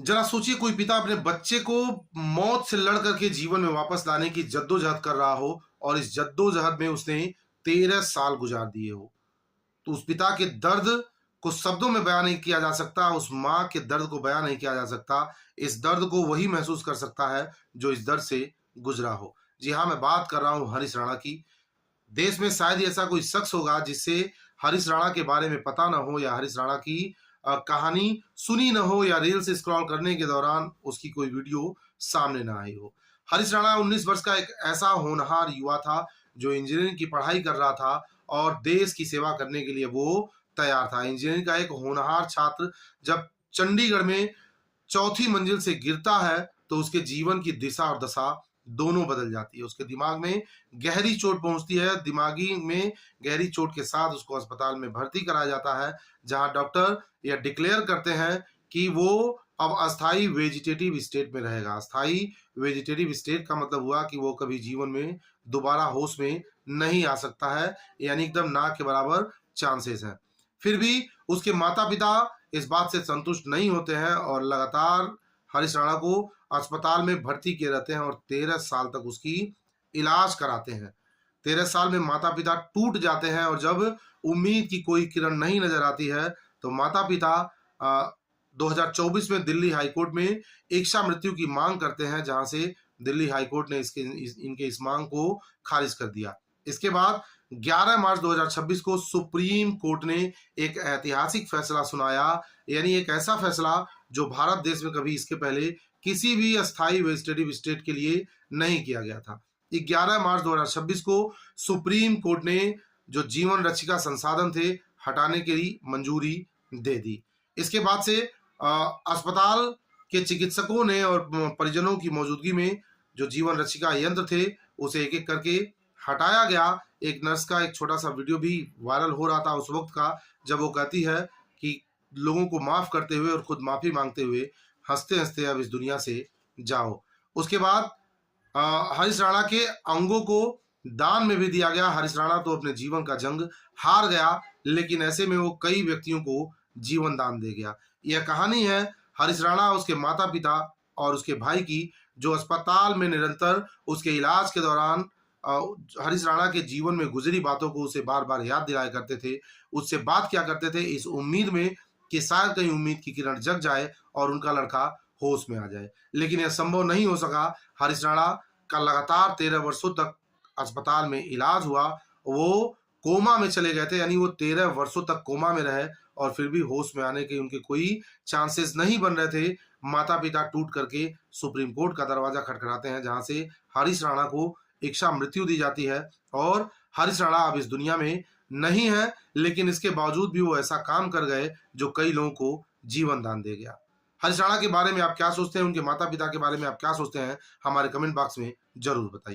जरा सोचिए कोई पिता अपने बच्चे को मौत से लड़ करके जीवन में वापस लाने की जद्दोजहद कर रहा हो और इस जद्दोजहद में उसने 13 साल गुजार दिए हो। तो उस पिता के दर्द को शब्दों में बयां नहीं किया जा सकता, उस माँ के दर्द को बयां नहीं किया जा सकता। इस दर्द को वही महसूस कर सकता है जो इस दर्द से गुजरा हो। जी हाँ, मैं बात कर रहा हूँ हरीश राणा की। देश में शायद ही ऐसा कोई शख्स होगा जिससे हरीश राणा के बारे में पता ना हो या हरीश राणा की कहानी सुनी ना हो या रील्स स्क्रॉल करने के दौरान उसकी कोई वीडियो सामने ना आई हो। हरीश राणा 19 वर्ष का एक ऐसा होनहार युवा था जो इंजीनियरिंग की पढ़ाई कर रहा था और देश की सेवा करने के लिए वो तैयार था। इंजीनियरिंग का एक होनहार छात्र जब चंडीगढ़ में चौथी मंजिल से गिरता है तो उसके जीवन की दिशा और दशा दोनों बदल जाती है। उसके दिमाग में गहरी चोट पहुंचती है, दिमागी में गहरी चोट के साथ उसको अस्पताल में भर्ती कराया जाता है, जहां डॉक्टर यह डिक्लेयर करते हैं कि वो अब अस्थाई वेजिटेटिव स्टेट में रहेगा। अस्थाई वेजिटेटिव स्टेट का मतलब हुआ कि वो कभी जीवन में दोबारा होश में नहीं आ सकता है, यानी एकदम ना के बराबर चांसेस हैं। फिर भी उसके माता पिता इस बात से संतुष्ट नहीं होते हैं और लगातार हरीश राणा को अस्पताल में भर्ती किए रहते हैं और 13 साल तक उसकी इलाज कराते हैं। 13 साल में माता पिता टूट जाते हैं और जब उम्मीद की कोई किरण नहीं नजर आती है तो माता पिता 2024 में दिल्ली हाईकोर्ट में इच्छा मृत्यु की मांग करते हैं, जहां से दिल्ली हाईकोर्ट ने इनके इस मांग को खारिज कर दिया। इसके बाद 11 मार्च 2026 को सुप्रीम कोर्ट ने एक ऐतिहासिक फैसला सुनाया, यानी एक ऐसा फैसला जो भारत देश में कभी इसके पहले किसी भी अस्थाई वेजिटेटिव स्टेट के लिए नहीं किया गया था। 11 मार्च 2026 को सुप्रीम कोर्ट ने जो जीवन रक्षिका संसाधन थे हटाने की मंजूरी दे दी। इसके बाद से अस्पताल के चिकित्सकों ने और परिजनों की मौजूदगी में जो जीवन रक्षिका यंत्र थे उसे एक एक करके हटाया गया। एक नर्स का एक छोटा सा वीडियो भी वायरल हो रहा था उस वक्त का, जब वो कहती है कि लोगों को माफ करते हुए और खुद माफी मांगते हुए हंसते हंसते अब इस दुनिया से जाओ। उसके बाद हरीश राणा के अंगों को दान में भी दिया गया। हरीश राणा तो अपने जीवन का जंग हार गया, लेकिन ऐसे में वो कई व्यक्तियों को जीवन दान दे गया। यह कहानी है हरीश राणा, उसके माता पिता और उसके भाई की, जो अस्पताल में निरंतर उसके इलाज के दौरान हरीश राणा के जीवन में गुजरी बातों को उसे बार बार याद दिलाया करते थे, उससे बात किया करते थे, इस उम्मीद में कि शायद कहीं उम्मीद की किरण जग जाए और उनका लड़का होश में आ जाए। लेकिन यह संभव नहीं हो सका। हरीश राणा का लगातार 13 वर्षों तक अस्पताल में इलाज हुआ। वो कोमा में चले गए थे, यानी वो 13 वर्षों तक कोमा में रहे और फिर भी होश में आने के उनके कोई चांसेस नहीं बन रहे थे। माता पिता टूट करके सुप्रीम कोर्ट का दरवाजा खटखटाते हैं, जहां से हरीश राणा को इच्छा मृत्यु दी जाती है और हरीश राणा अब इस दुनिया में नहीं है, लेकिन इसके बावजूद भी वो ऐसा काम कर गए जो कई लोगों को जीवन दान दे गया। हरीश राणा के बारे में आप क्या सोचते हैं, उनके माता पिता के बारे में आप क्या सोचते हैं, हमारे कमेंट बॉक्स में जरूर बताइए।